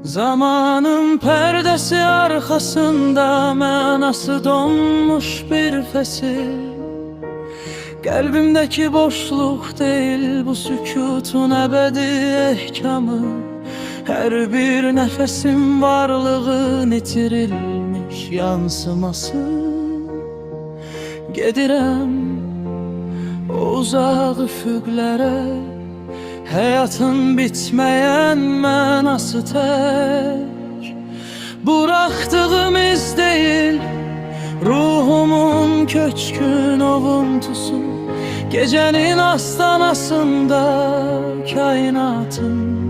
Zamanın perdesi arkasında mənası donmuş bir fesil. Kalbimdeki boşluk değil bu sükutun ebedi ehkamı. Her bir nefesim varlığın itirilmiş yansıması. Gedirəm o uzaq üfüqlərə, hayatın bitmeyen mənası tek. Bıraktığım iz değil, ruhumun köçkün ovuntusu. Gecenin astanasında kainatın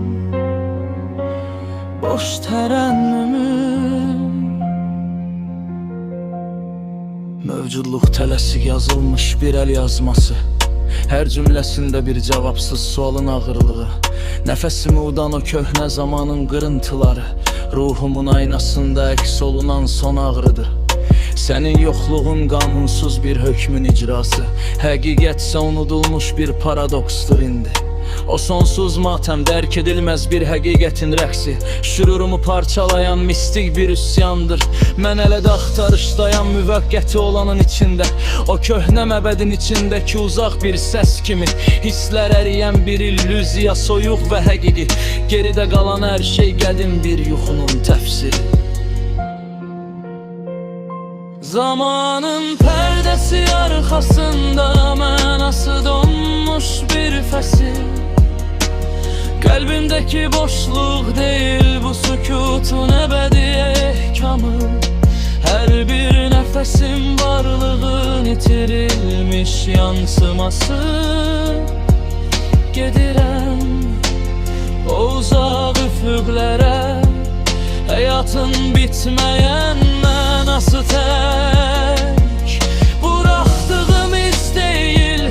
boş terennümüm. Mövcudluq tələsik yazılmış bir el yazması. Her cümlesinde bir cevapsız sualın ağırlığı. Nefesimi udan o köhne zamanın qırıntıları. Ruhumun aynasında əks olunan son ağrıdır. Senin yokluğun qanunsuz bir hökmün icrası. Həqiqətsə unudulmuş bir paradoksdur indi. O sonsuz matəm dərk edilməz bir həqiqətin rəqsi. Şürurumu parçalayan mistik bir üsyandır. Mən hələ də axtarışdayan müvəqqəti olanın içində. O köhnə məbədin içindəki uzaq bir səs kimi. Hisslər əriyən bir illüziya, soyuq və həqiqi. Geridə qalan hər şey qədim bir yuxunun təfsiri. Zamanın perdesi arkasında mənası donmuş bir fesil. Kalbimdeki boşluk değil bu sükutun ebedi ehkamı. Her bir nefesim varlığın itirilmiş yansıması. Gedirəm o uzaq üfüqlərə, hayatın bitmeyen mənası tek. Bıraktığım iz değil,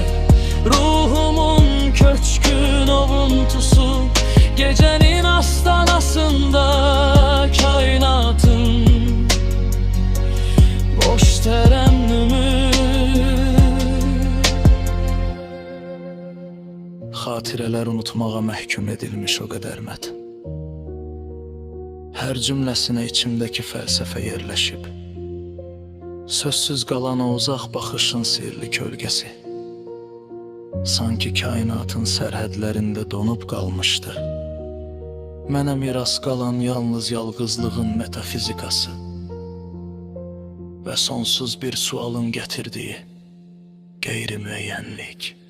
ruhumun köçkün ovuntusu. Gecenin astanasında kainatın boş terennümü. Xatirələr unutmağa məhkum edilmiş o qədər mətn. Her cümlesine içimdeki felsefe yerleşip, sözsüz qalan o uzaq baxışın sirli kölgəsi. Sanki kainatın sərhədlərində donub qalmışdı. Mənə miras qalan yalnız yalqızlığın metafizikası və sonsuz bir sualın gətirdiyi qeyri-müəyyənlik.